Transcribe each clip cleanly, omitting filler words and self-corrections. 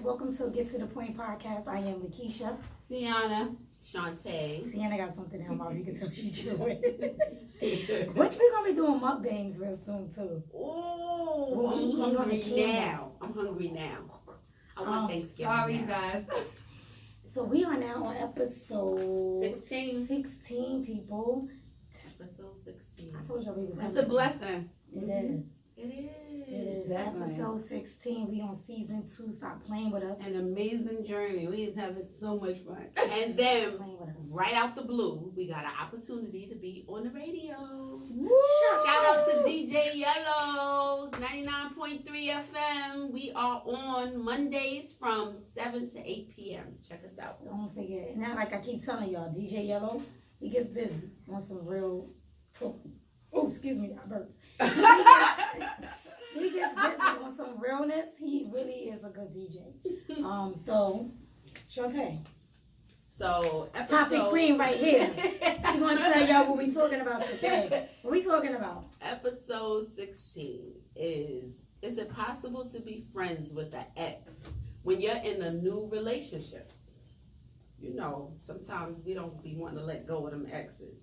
Welcome to Get to the Point podcast. I am Lakeisha. Sienna. Shantae. Sienna got something in her mouth. You can tell she chewing. Which we're going to be doing mukbangs real soon, too. Oh, I'm hungry now. I want Thanksgiving Sorry, now. guys. So we are now on episode 16. 16, people. Episode 16. I told y'all we was It's having a blessing. It is. It is. It is. Definitely. Episode 16. We on season 2. Stop playing with us. An amazing journey. We is having so much fun. And then, Playing with us. right out the blue, we got an opportunity to be on the radio. Woo! Shout out to DJ Yellows, 99.3 FM. We are on Mondays from 7 to 8 p.m. Check us out. Don't forget. And now, like I keep telling y'all, DJ Yellow, he gets busy on some real talk. Oh, excuse me, I burped. He gets busy on some realness. He really is a good DJ. So, Shantae, So, topic queen right here. She gonna tell y'all what we talking about today. What we talking about? Episode 16 is it possible to be friends with an ex when you're in a new relationship? You know, sometimes we don't be wanting to let go of them exes.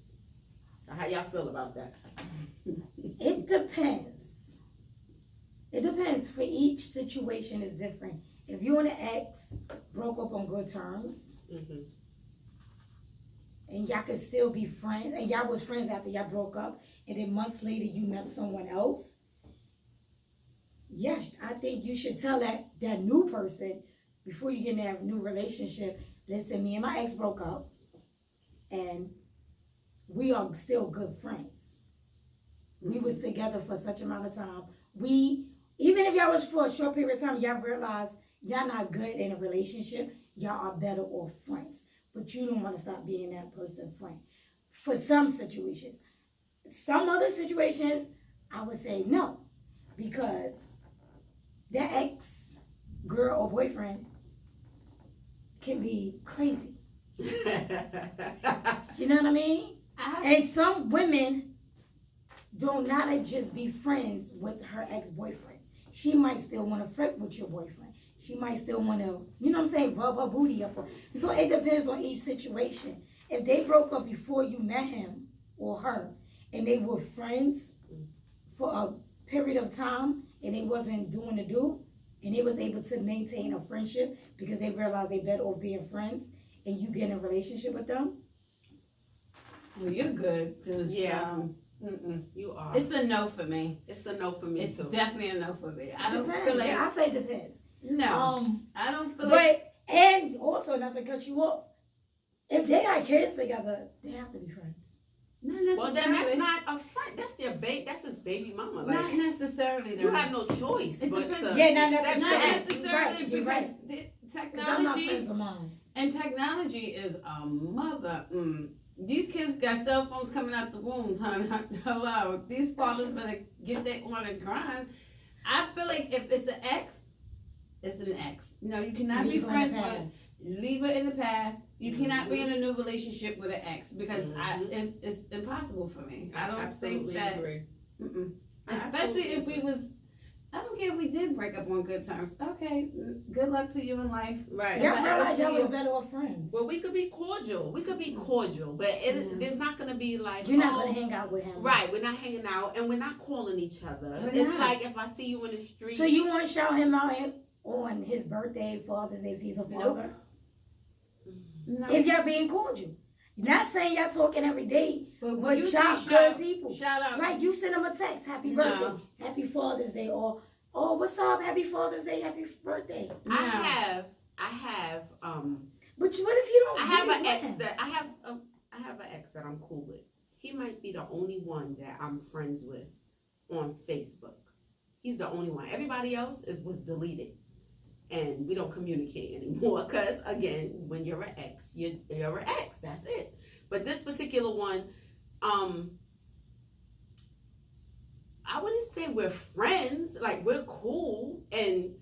How y'all feel about that? It depends. It depends. For each situation is different. If you and an ex broke up on good terms, Mm-hmm. and y'all could still be friends, and y'all was friends after y'all broke up, and then months later you met someone else, yes, I think you should tell that new person before you get in that new relationship, listen, me and my ex broke up, and we are still good friends. We was together for such amount of time. Even if y'all was for a short period of time, y'all realize y'all not good in a relationship, y'all are better off friends. But you don't want to stop being that person's friend. For some situations. Some other situations, I would say no. Because that ex, girl or boyfriend can be crazy. You know what I mean? And some women do not just be friends with her ex-boyfriend. She might still want to flirt with your boyfriend. She might still want to, you know what I'm saying, rub her booty up. So it depends on each situation. If they broke up before you met him or her, and they were friends for a period of time, and they wasn't doing the do, and they was able to maintain a friendship because they realized they better off being friends, and you get in a relationship with them. Well, you're good. Yeah. You are. It's a no for me. It's a no for me It's too. definitely a no for me. I don't Depends. feel like. Yeah, I say depends. No. I don't feel like. But, and also, not to cut you off, if they got kids together, they have to be friends. Not necessarily. Well, then that's not a friend. That's your baby. That's his baby mama. Like, Not necessarily. you have no choice It but depends. to Yeah, not accept Not that. necessarily You're right. because Because I'm not technology friends with mine. and technology is a mother. These kids got cell phones coming out the womb. Time hello. These fathers better get that on the grind. I feel like if it's an ex, it's an ex. No, you cannot Leave be her in friends the with. past. Leave it in the past. You cannot be in a new relationship with an ex because it's impossible for me. I don't absolutely think that. agree. I Especially if we was. I don't care if we did break up on good terms. Okay, good luck to you in life. Right. Y'all But realize y'all you- was better off friends. Well, we could be cordial. But there's not gonna be like You're not going to hang out with him. Right, we're not hanging out and we're not calling each other. We're It's not. like if I see you in the street. So you want to shout him out on his birthday, Father's Day, if he's a father? No. If y'all being cordial. Not saying y'all talking every day, But but you y'all say good people. Shout out. Right, you send them a text, happy No. birthday, happy Father's Day, or, oh, what's up, happy Father's Day, happy birthday. No. I have But what if you don't I have really an want ex him? that I have an ex that I'm cool with. He might be the only one that I'm friends with on Facebook. He's the only one. Everybody else was deleted. And we don't communicate anymore because, again, when you're an ex, you're an ex. That's it. But this particular one, I wouldn't say we're friends. Like, we're cool. And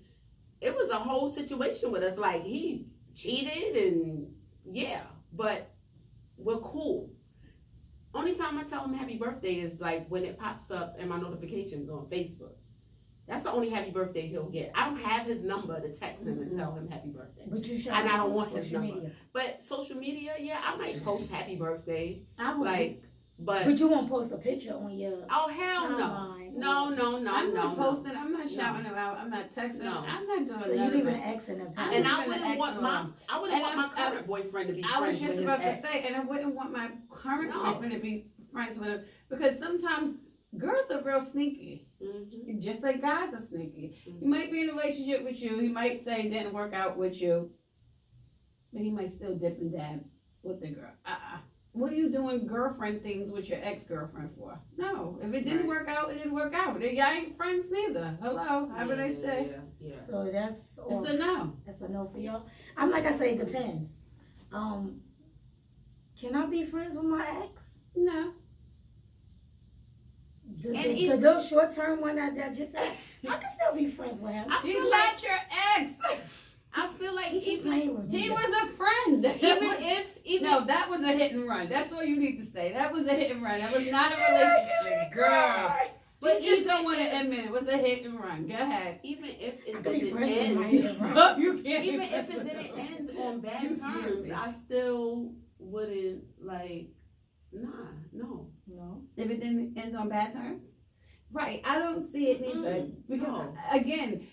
it was a whole situation with us. Like, he cheated and, yeah. But we're cool. Only time I tell him happy birthday is, like, when it pops up in my notifications on Facebook. That's the only happy birthday he'll get. I don't have his number to text him and tell him happy birthday. But you should. And I don't want his social number. media. But social media, yeah, I might post happy birthday. I would. Like, but But you won't post a picture on your oh hell no. timeline. No. I'm not No. posting. I'm not shouting him out. I'm not texting. No. I'm not doing So you none leave of an that. X in the I'm And leaving I an wouldn't X want alone. my current boyfriend to be I was friends just with his about to ex. say, and I wouldn't want my current No. boyfriend to be friends with him because sometimes girls are real sneaky, Mhm. just like guys are sneaky. Mhm. He might be in a relationship with you. He might say it didn't work out with you, but he might still dip and dab with the girl. What are you doing girlfriend things with your ex-girlfriend for? No, if it didn't Right. work out, it didn't work out. Y'all ain't friends neither. Hello, have a nice day. Yeah. So that's all. It's a no. That's a no for y'all. I'm like I say, it depends. Can I be friends with my ex? No. So those short term one that just said, I can still be friends with him. I He's feel like not your ex. I feel like He keep even playing with me. He was a friend. even No, that was a hit and run. That's all you need to say. That was a hit and run. That was not a relationship, girl. but You just don't even want to if- admit it was a hit and run. Go ahead. even if I it could be didn't friends with my end, hit and run. No, you can't. even if it didn't end on bad You terms, can't be. I still wouldn't like. No. No. If it didn't end on bad terms, right? I don't see it neither. Because no. again,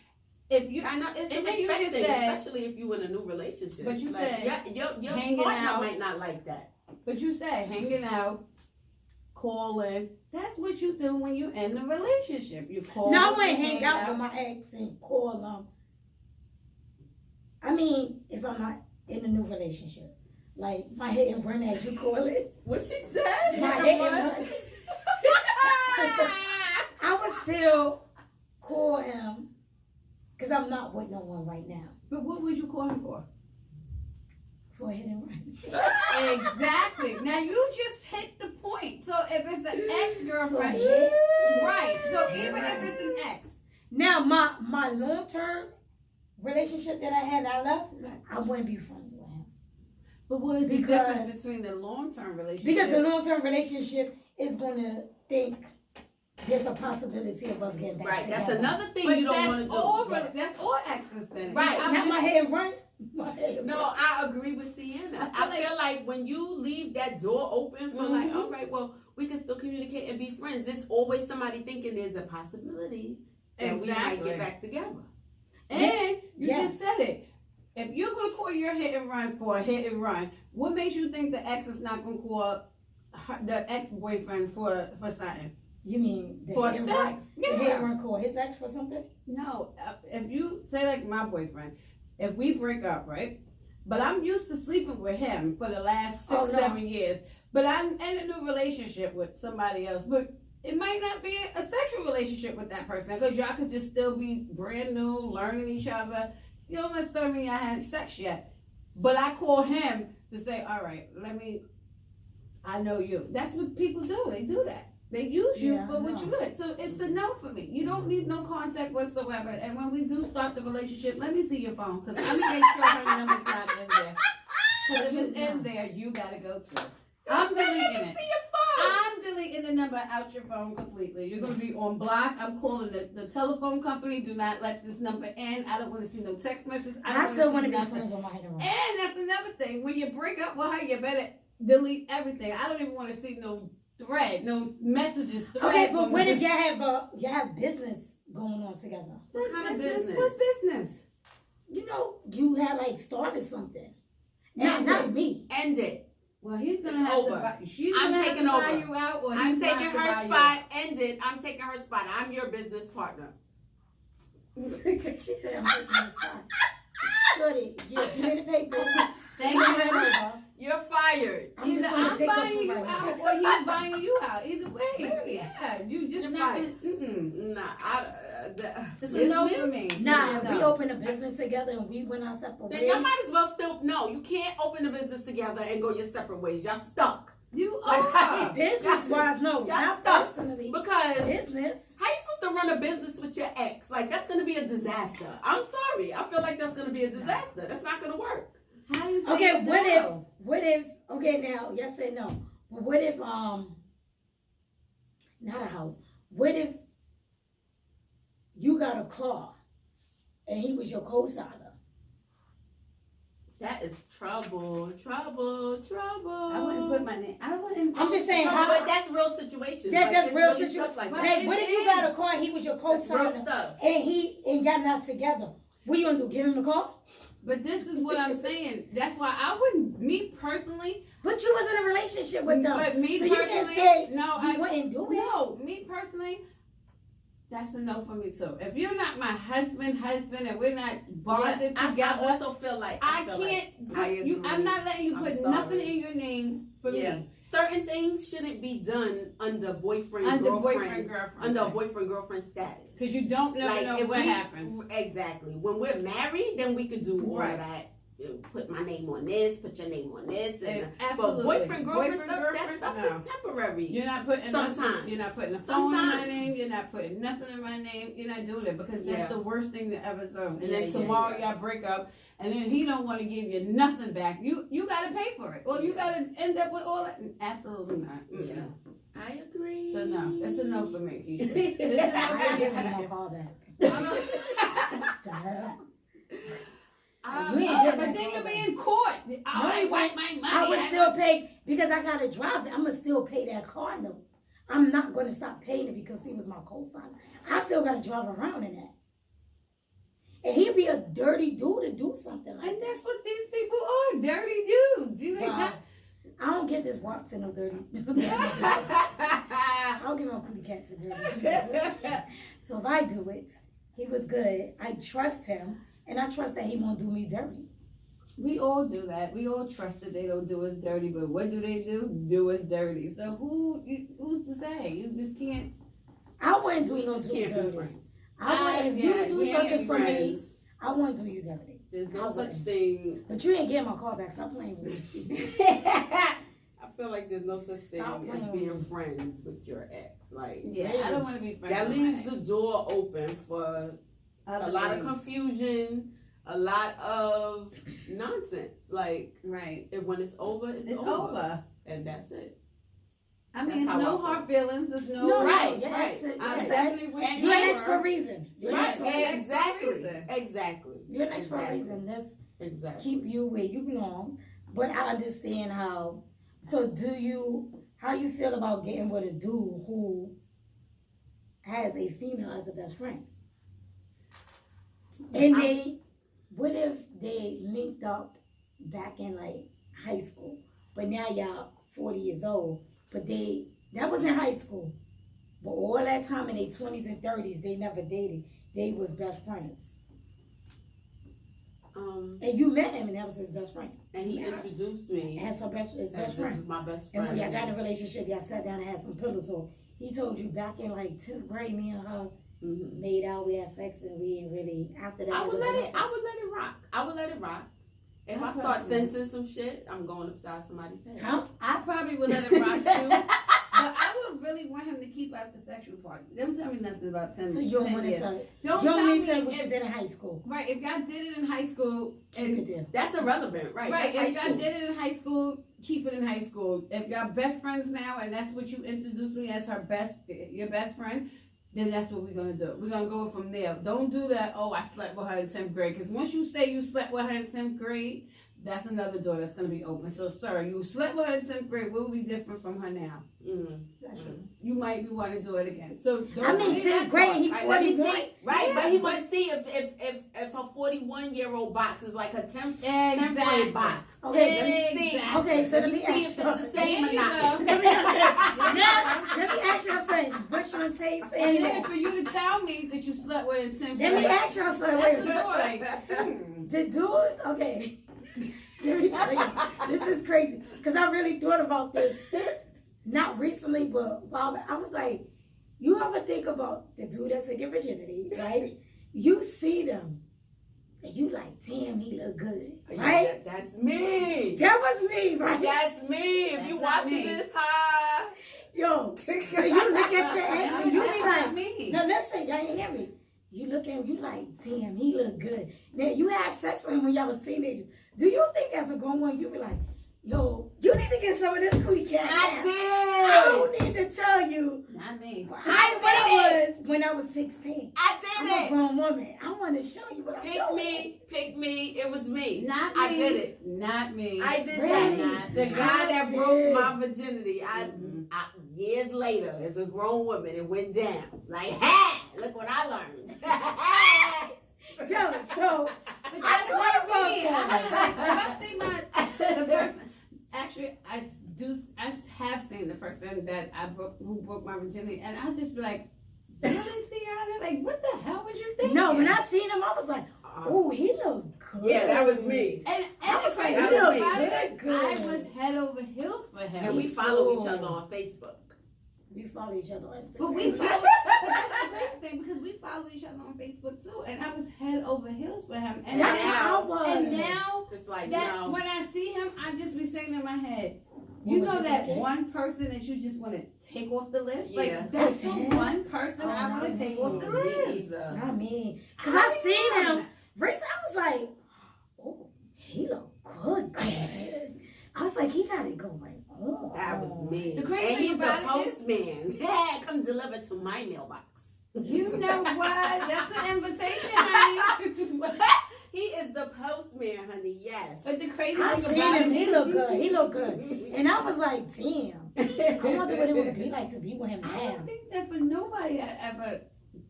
if you I know it's And a then you respect just thing, said- especially if you in a new relationship. But you like, said your hanging partner out- might not like that. But you said hanging out, calling. That's what you do when you end a relationship. You call. No, I you wouldn't hang out with my ex and call them. I mean, if I'm not in a new relationship. Like my hit and run, as you call it. What she said? My hit and run. I would still call him because I'm not with no one right now But what would you call him for? for a hit and run. Exactly. Now you just hit the point. So if it's an For a ex-girlfriend, hit. right? So even if it's an ex, Now my long term relationship that I had, I left. Right. I wouldn't be friends with him but what is the Because- difference between the long-term relationship? because the long term relationship is going to think there's a possibility of us getting back Right, together. that's another thing But you don't that's want to do. all. Yes. That's all exes then. Right. I'm Not just- my hit and run. My hit and No, run. I agree with Sienna. I feel like when you leave that door open for like, Mhm. all right, well, we can still communicate and be friends. There's always somebody thinking there's a possibility that we might Exactly. get back together. And you Yes. just said it. If you're gonna call your hit and run for a hit and run, what makes you think the ex is not gonna call the ex-boyfriend for something? You mean the For hit and sex? run? The hit and Yeah. run call his ex for something? No. If you say like my boyfriend, if we break up, right? But I'm used to sleeping with him for the last 6, Oh, no. 7 years. But I'm in a new relationship with somebody else. But it might not be a sexual relationship with that person because y'all could just still be brand new, learning each other. You don't necessarily mean I had sex yet. But I call him to say, all right, I know you. That's what people do. They do that. They use you Yeah, for I what know. you good. So it's a no for me. You don't need no contact whatsoever. And when we do start the relationship, let me see your phone. Because I'm going to make sure her number's not in there. Because if it's in there, you got to go to. I'm deleting it. I'm deleting the number out your phone completely. You're going to be on block. I'm calling the telephone company. Do not let this number in. I don't want to see no text messages. I still want to be nothing. friends with my hit and run. And that's another thing. When you break up with her, you better delete everything. I don't even want to see no thread, no messages. Okay, but from what her. if y'all have business going on together? What kind of business? What business? You know, you had like started something. Not End not it. me. End it. Well, he's gonna It's have over. to buy. She's I'm gonna have taking to buy over. you out, or I'm he's gonna taking have to her buy spot. End it. I'm taking her spot. I'm your business partner. She said I'm taking the spot. Shorty, give me the paper. You. Thank you. Come honey. over. You're fired. I'm Either just gonna I'm pick up buying for you right out, now. or he's buying you out. Either way, Really? yeah. You just You're not right. gonna. Mm-mm. Nah, It's a no for business? me. Nah, if No. we opened a business together and we went our separate Then ways. y'all might as well still no. You can't open the business together and go your separate ways. Y'all stuck You Like, are. Business wise, no, Y'all not stuck. personally. because Business. how you supposed to run a business with your ex? Like that's gonna be a disaster. I'm sorry. I feel like that's gonna be a disaster. That's not gonna work. How you say Okay, no? what if, okay, now, yes and no. But what if, not a house. What if you got a car and he was your co-signer. That is trouble. I wouldn't put my name. I wouldn't. I'm just saying, But that's real situations. That's it's real really situation. stuff like But that. Hey, what if you got a car and he was your That's real co-signer stuff. and y'all not together? What you gonna do? Give him the car? But this is what I'm saying. That's why I wouldn't. Me personally. But you was in a relationship with them. But me so you personally, can't say no, you I wouldn't do it. no. Me personally, that's a no for me too. If you're not my husband, and we're not bonded I together, also feel like I feel can't. I Put you, agree. I'm not letting you I'm put sorry. nothing in your name for Yeah. me. Certain things shouldn't be done under boyfriend Under girlfriend boyfriend girlfriend. under a boyfriend girlfriend status. Because you don't never know if what we- happens. Exactly. When we're married, then we could do all Right. of that. You know, put my name on this, put your name on this, and Absolutely. but boyfriend girlfriend stuff, that stuff no. is temporary. You're not putting Sometimes. nothing, you're not putting a phone in my Sometimes. name. You're not putting nothing in my name. You're not doing it because that's Yeah. the worst thing to ever do. And Yeah, then yeah, tomorrow yeah. y'all break up, and then he don't want to give you nothing back. You got to pay for it, or you got to end up with all that. Absolutely not. Mm-mm. Yeah. I agree. So no, that's a no for me, Keisha. It's a I no ain't for giving me. him my car back. The hell? Oh, You ain't getting but that then car you'll be back. in court. Oh, No, I you want my money. I would still pay because I gotta drive it. I'm gonna still pay that car note. I'm not gonna stop paying it because he was my co-signer. I still gotta drive around in that. And he'd be a dirty dude to do something like And that. that's what these people are, dirty dudes. You ain't Wow. not. I don't give this walk to no dirty. I don't give no cootie cat to dirty. So if I do it, he was good. I trust him, and I trust that he won't do me dirty. We all do that. We all trust that they don't do us dirty, but what do they do? Do us dirty. So who's to say? You just can't. I wouldn't do We no just do you can't be dirty. friends. I wouldn't. If you would do we ain't something for me, Friends. I wouldn't do you dirty. There's I no such wouldn't. thing. But you ain't getting my car back. Stop playing with me. I feel like there's no such thing Stop as playing being with me. friends with your ex. Like Yeah, I don't want to be friends. that with leaves my the door open for other a lot of things. confusion, a lot of nonsense. Like Right. when it's over, it's It's over. over. And that's it. I mean, That's it's how no I hard feelings. There's no. No, Right, no, right. yes, I yes, definitely wish and You're an you ex for a were. reason. You're an Right, ex for a reason. exactly. Exactly. You're an ex for a Exactly. reason. Let's Exactly. keep you where you belong. But I understand how. So how you feel about getting with a dude who has a female as a best friend? And what if they linked up back in like high school, but now y'all 40 years old, but that was in high school, but all that time in their 20s and 30s, they never dated. They was best friends. And you met him and that was his best friend. And he introduced me As his as best this friend. is my best And friend. when y'all got in a relationship, y'all sat down and had some pillow talk. He told you back in like 10th grade, me and her Mhm. made out, we had sex, and we ain't really, after that, I would was let it. nothing. I would let it rock. I would let it rock. If I I start probably- sensing some shit, I'm going upside somebody's head. Huh? I probably would let it rock too. But I would really want him to keep out the sexual part. Don't tell me nothing about 10 So you don't 10 want to years. tell Don't you tell don't me need to tell what you if, did in high school. right, if y'all did it in high school Keep and it there. That's irrelevant, right? right, That's high if y'all school. did it in high school, keep it in high school. If y'all best friends now and that's what you introduced me as your best friend, then that's what we're gonna do. We're gonna go from there. Don't do that, oh, I slept with her in 10th grade. Because once you say you slept with her in 10th grade, that's another door that's gonna be open. So, sir, you slept with her in 10th grade. What will be different from her now? Mhm. That's true. You might be wanting to do it again. So, don't I mean, leave 10th that grade, part. he Right, 40 let me one. see. Right, Yeah, but he but- want to see if a 41-year-old box is like a 10th Exactly. grade box. Okay, Let me see. Exactly. Okay, so Let let me me see ask if it's the you. same or There you not. go. Let me ask y'all something. What Shantae And saying? then for you to tell me that you slept with in 10th Let me grade, ask y'all something. that's Wait the a minute. door. Like, The dude, okay. Let me tell you, this is crazy. Because I really thought about this, not recently, but while I was like, you ever think about the dude that took your virginity, right? You see them, and you like, damn, he look good, right? That's me. That was me, right? That's me. If That's you not watching me. this high. Yo, so you look at your ex and you be That's like, not me. no, listen, y'all ain't hear me. You look at him, you like, damn, he look good. Now, you had sex with him when y'all was teenagers. Do you think as a grown one, you be like, Yo, you need to get some of this cootie cat. I I don't need to tell you. Not me. I was when I was 16. I I'm did a it. grown woman. I want to show you what I'm doing. Pick me. It was me. Not me. I did it. Not me. I did Really? that. The Not guy me. that I broke did. my virginity. Mhm. I years later, as a grown woman, it went down. Like, hey, look what I learned. Yo, so But I that's not thought me. about that. If I see the person, actually, I have seen the person that who broke my virginity, and I just be like, really, Ciara? Like, what the hell was you thinking? no, when I seen him, I was like, oh, he looked good. Yeah, that was me. And I was like, the you crazy look thing about it is, good. I was head over heels for him. And we Me follow too. each other on Facebook. We follow each other on Instagram. But that's the great thing, because we follow each other on Facebook too, and I was head over heels for him. And That's now, how I was. and now It's like, that no. when I see him, I just be saying in my head, What you was know you that thinking? one person that you just want to take off the list? Yeah. Like, that's the That's him? one person Oh, I want to not take me. off the Me list. either. Not me. Because I seen him. First, I was like, oh, he look good. I was like, he got it going on. That was me. The crazy and thing he's the about it is- postman. Yeah, come deliver to my mailbox. You know what? That's an invitation, honey. He is the postman, honey. Yes. But the crazy I thing seen about him. it He is, looked good. He looked good. And I was like, damn. I wonder what it would be like to be with him I now. don't think that for nobody I ever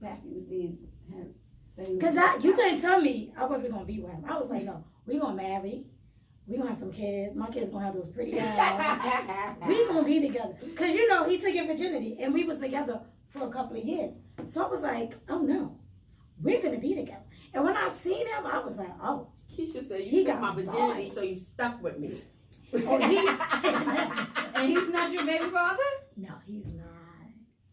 back in the days had things. Because you couldn't tell me I wasn't going to be with him. I was like, no, we going to marry. We going to have some kids. My kids going to have those pretty eyes. We going to be together. Because, you know, he took your virginity. And we was together for a couple of years. So I was like, oh, no. We're going to be together. And when I seen him, I was like, oh. Keisha said, He you took got my virginity, bars. so you stuck with me. Oh, he... And he's not your baby father? No, he's not.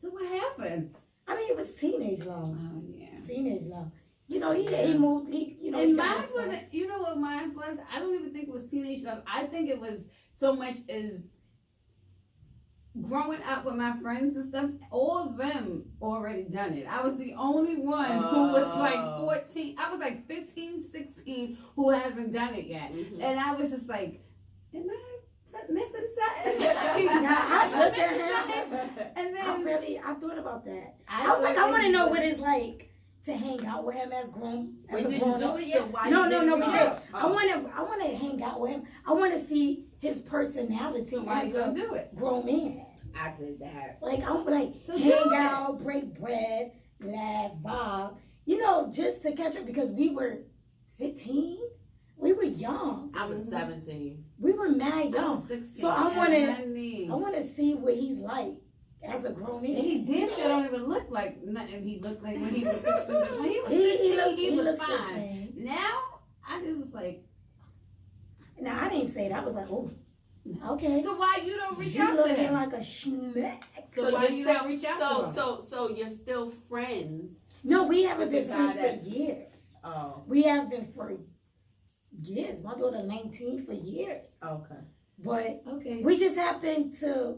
So what happened? I mean, it was teenage love. Oh, yeah. Teenage love. You know, he moved, he And got mine his stuff. wasn't, you know what mine was? I don't even think it was teenage love. I think it was so much as growing up with my friends and stuff, all of them already done it. I was the only one who was like 14. I was like 15, 16 who haven't done it yet. Mhm. And I was just like, am I missing something? I Am looked missing at something? him. And I then thought about that. I was like, I want to know what it's like to hang out with him as grown, as Wait, a did you grown do up. it yet? Why No, you no, didn't no, reach we out? I want to hang out with him. I want to see his personality So why as you don't a do it? grown man. I did that. Like I'm like So do hang it. out, break bread, laugh, vibe. You know, just to catch up because we were 15. We were young. I was 17. We were mad I young. was 16. So I wanted. want to see what he's like as a grown man. He damn sure don't even look like nothing he looked like when he was 16. When he was 16, He he was looks the fine. same. Now, I just was like, Now I didn't say that. I was like, oh, okay. so why you don't reach You out to looking him? like a schmack. So why you're you still- don't reach out to him? So you're still friends. No, we haven't been The guy friends for years. Oh, We have been for years. My daughter 19 for years. okay. But Okay. we just happened to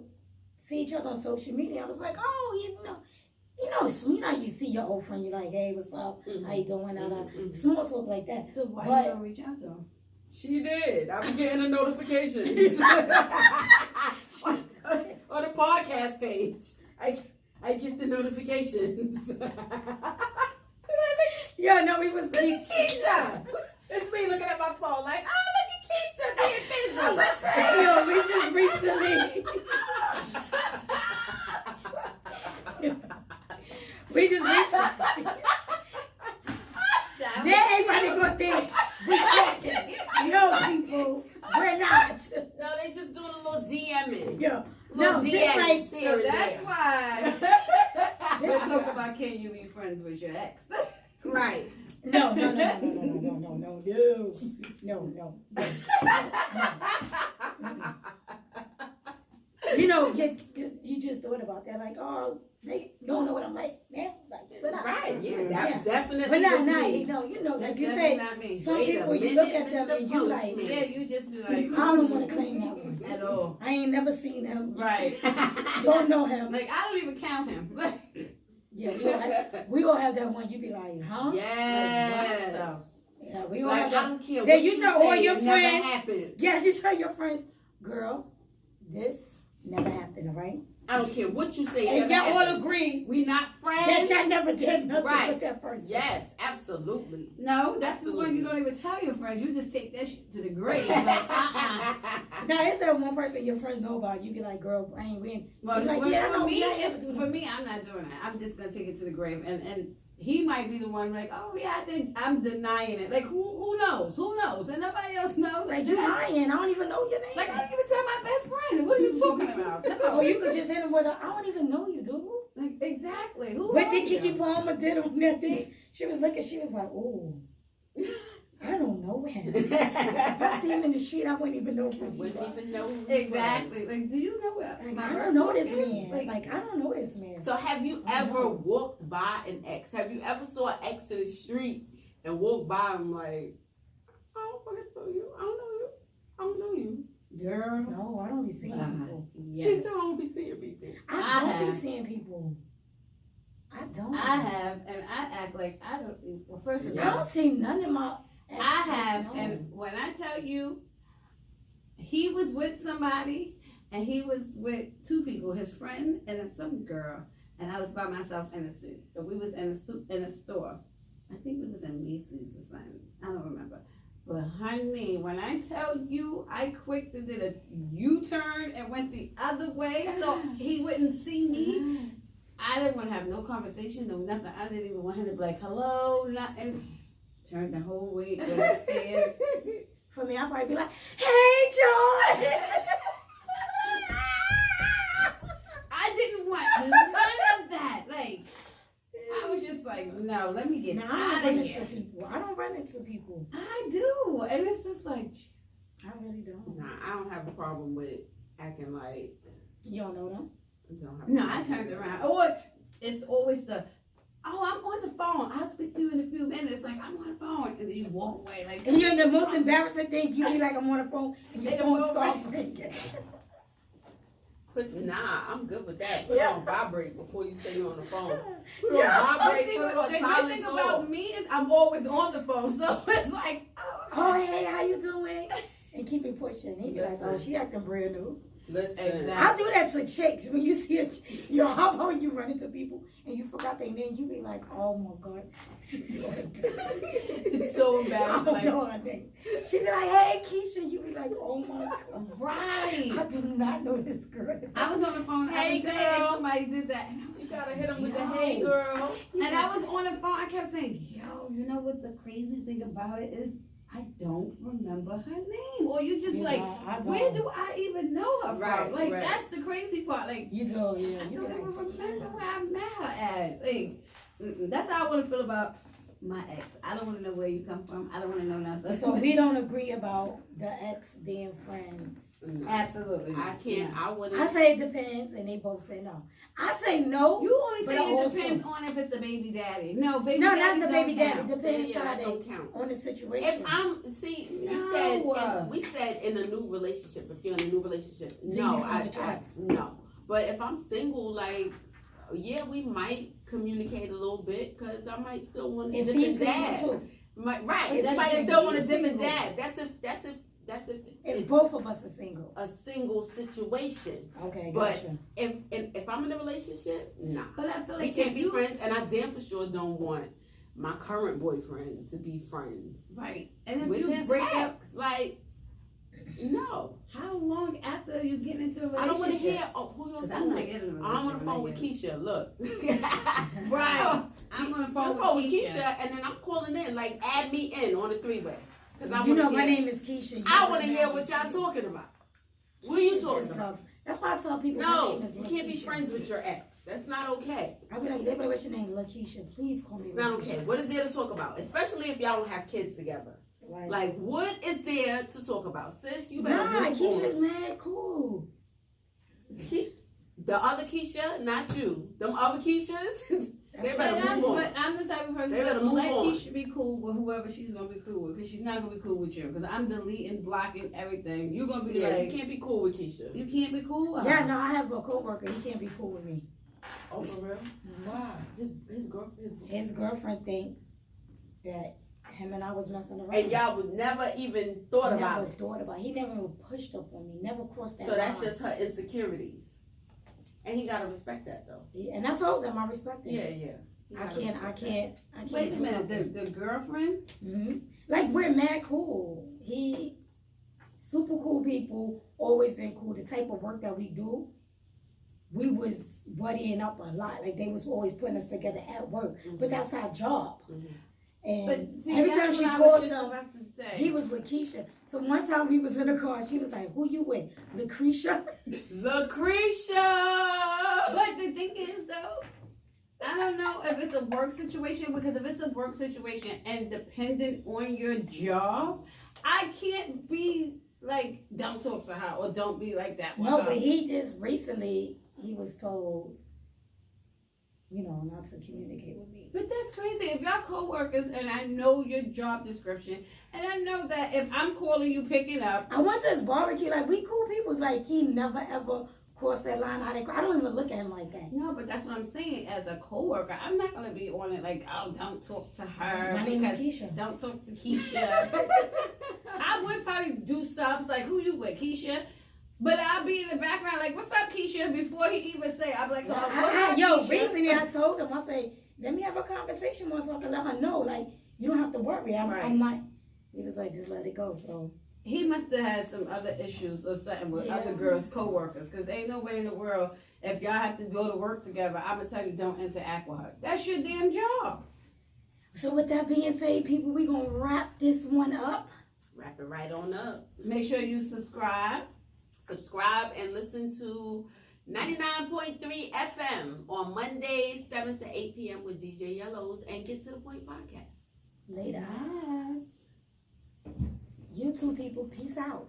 see each other on social media. I was like, oh, you know, you see your old friend, you're like, hey, what's up? How you doing? Small talk like that. So why But- you don't reach out to him? She did. I'm getting the notifications on the podcast page. I get the notifications. Yeah, no, we was Look at Keisha. It's me looking at my phone like, oh, look at Keisha being busy. I was saying, yo, we just recently. Now everybody gonna think we talking. No, people, we're not. No, they just doing a little DMing. Yo, Little no, just like here So and that's there. why let's talk about can you be friends with your ex? Right. no. You know, you just thought about that, like, oh, you don't know what I'm like, man. Like, but Right, yeah, that Yeah. definitely But not, was you me. know, like That's you definitely say, not me. some Wait a people you minute, look at them Mr. and you like, Postman. Yeah, you just be like, I don't want to claim that one. at all. I ain't never seen him. Right. Don't know him. Like I don't even count him. Yeah, we all have that one. You be like, huh? Yes. Yeah, we all Like, have I that. don't care Then what you you tell say, all your it never friends- happened. Yeah, you tell your friends, girl, this never happened, all right? I don't care what you say. And never y'all all happened. agree We not that friends. y'all never did nothing Right. with that person. Yes, absolutely. No, that's the one Absolutely. you don't even tell your friends. You just take that shit to the grave. Like, Now, is that one person your friends know about? You be like, girl, I ain't win. Well, Like, for, yeah, I for know, me, yeah, I it's, never do for that. me, I'm not doing that. I'm just gonna take it to the grave, and he might be the one like, oh yeah, I did. I'm denying it. Like who knows? Who knows? And nobody else knows. Like, you lying. I don't even know your name. Like I don't even tell my best friend. What are you talking about? Oh, you could just hit him with a, I don't even know you, dude. Like exactly. Who What are did Kiki you? Palmer did on that thing? She was looking, she was like, oh, I don't know him. If I see him in the street, I wouldn't even know who he Wouldn't was. even know who he was. Exactly. Like, do you know what? Like, my I don't know this birthday is? man. Like, I don't know this man. So have you I ever know. walked by an ex? Have you ever saw an ex in the street and walked by him like, I don't fucking know you. I don't know you. I don't know you. Girl. No, I don't be seeing people. She Yes. still don't be seeing people. I don't have. be seeing people. I don't. I have, and I act like I don't. Well, first of I all, don't see none of my. I have, No. and when I tell you, he was with somebody, and he was with two people, his friend and some girl, and I was by myself in the city. We was in a store. I think it was in Macy's or something. I don't remember. But honey, when I tell you, I quickly did a U-turn and went the other way so he wouldn't see me. I didn't want to have no conversation, no nothing. I didn't even want him to be like, hello, nothing. Turned the whole way upstairs. For me, I'd probably be like, hey, Joy. I didn't want none of that. Like, I was just like, no, let me get Nah, I out don't of run into here. people. I don't run into people. I do. And it's just like, Jesus. I really don't. Nah, I don't have a problem with acting like You don't know them? I don't have a No, I problem turned with around. that. Or it's always the, oh, I'm on the phone. I'll speak to you in a few minutes. Like, I'm on the phone. And then you walk away. Like, And you're the most embarrassing thing. You be like, I'm on the phone, and your Hey, phone the starts phone- ringing. Nah, I'm good with that. Put Yeah. it on vibrate before you say you're on the phone. Put it Yeah. on oh, vibrate, see, put it what- on the good silent thing mode. about me is I'm always on the phone. So it's like, oh, Oh, hey, how you doing? And keep it pushing. He be like, oh, Listen. she acting brand new. Listen. Exactly. I do that to chicks. When you see a chick, you know, how about when you run into people and you forgot their name, you be like, oh my God. It's so I embarrassing. don't Like, know her name. She be like, hey, Keisha. You be like, oh my God. right. I do not know this girl. I was on the phone. Hey, I was saying girl. somebody did that. And I was You gotta hit him with the Yo. hey girl. And I was on the phone, I kept saying, yo, you know what the crazy thing about it is? I don't remember her name. Or you just You like, know, I don't. where do I even know her Right, from? Like, right. that's the crazy part. Like, You do, yeah. I You don't be even like, remember damn. where I met her at. Like, that's how I want to feel about my ex. I don't want to know where you come from. I don't want to know nothing. So we don't agree about the ex being friends. Absolutely. I can't. I wouldn't. I say it depends, and they both say no. I say no. You only But say it also- depends on if it's a baby daddy. No, baby No, daddy not the baby daddy. count. Depends yeah, how that they don't count. on the situation. If I'm we said in a new relationship. If you're in a new relationship, Do you no, find the tracks? no. But if I'm single, like yeah, we might communicate a little bit because I might still want to if dip he's and single dab. too, Right, If if he's I single, still want to he's dip and single. dab. That's if if it's both of us are single. a single situation. Okay, But- gotcha. If I'm in a relationship, nah. But I feel We like can't if be you, friends, and I damn for sure don't want my current boyfriend to be friends right, and if with you his break up, ex. Like, no, how long after you get into a relationship? I don't want to hear who you're on Because the I'm phone not with. getting in a I'm on the relationship phone with like Keisha. Look, Right. I'm on the phone with Keisha. and then I'm calling in. Like, add me in on a three-way because I You know want to my hear. name is Keisha. You I know want to my hear name what is y'all Keisha. talking about. What are you Keisha talking just about? love- That's why I tell people No, my name is you can't be Lakeisha. friends with your ex. That's not okay. I be like, they what's your name? Lakeisha. Please call me. It's not Lakeisha. okay. What is there to talk about? Especially if y'all don't have kids together. Right. Like, what is there to talk about? Sis, you better Nah, move Keisha's on. mad cool. The other Keisha, not you. Them other Keishas, they But better I'm, move on. but I'm the type of person They better that move let on. Keisha be cool with whoever she's gonna be cool with, because she's not gonna be cool with you. Because I'm deleting, blocking everything. You're gonna be Yeah, like, you can't be cool with Keisha. you can't be cool with her. Yeah, no, I have a coworker. He can't be cool with me. Oh, for real? Why? His girlfriend. His girlfriend think that Him and I was messing around. And y'all would never even thought about it. He never even pushed up on me, never crossed that So that's line. just her insecurities. And he gotta respect that though. And I told him I respect it. Yeah, yeah. He I gotta can't. respect that. Wait a do minute, nothing. the girlfriend? Mhm. Like we're mad cool. He super cool people. Always been cool. The type of work that we do, we was buddying up a lot. Like they was always putting us together at work. But that's our job. Mhm. And But see, every that's time she what I called was just him, about to say. he was with Keisha. So one time we was in the car. She was like, "Who you with, Lucretia?" Lucretia! But the thing is, though, I don't know if it's a work situation, because if it's a work situation and dependent on your job, I can't be like, don't talk to her or don't be like that with No, her. but he just recently he was told, not to communicate with me. But that's crazy. If y'all co-workers and I know your job description, and I know that if I'm calling you picking up, I went to his barbecue. Like we cool people. It's like he never ever crossed that line. I don't even look at him like that. no, but that's what I'm saying. As a co-worker, I'm not gonna be on it like, oh, don't talk to her. My name is because Keisha. don't talk to Keisha. I would probably do subs like, who you with, Keisha? But I'll be in the background like, what's up, Keisha? Before he even say, I'll be like, what's up, Keisha? Recently I told him, I say, let me have a conversation once so I can let her know. Like, you don't have to worry. I'm not. He was like, just let it go. So He must have had some other issues or something with other girls, co-workers, because ain't no way in the world, if y'all have to go to work together, I'm gonna tell you, don't interact with her. That's your damn job. So with that being said, people, we gonna wrap this one up. Wrap it right on up. Make sure you subscribe. Subscribe and listen to 99.3 FM on Mondays, 7 to 8 p.m. with DJ Yellows and Get to the Point podcast. Later. Yes. You two people, peace out.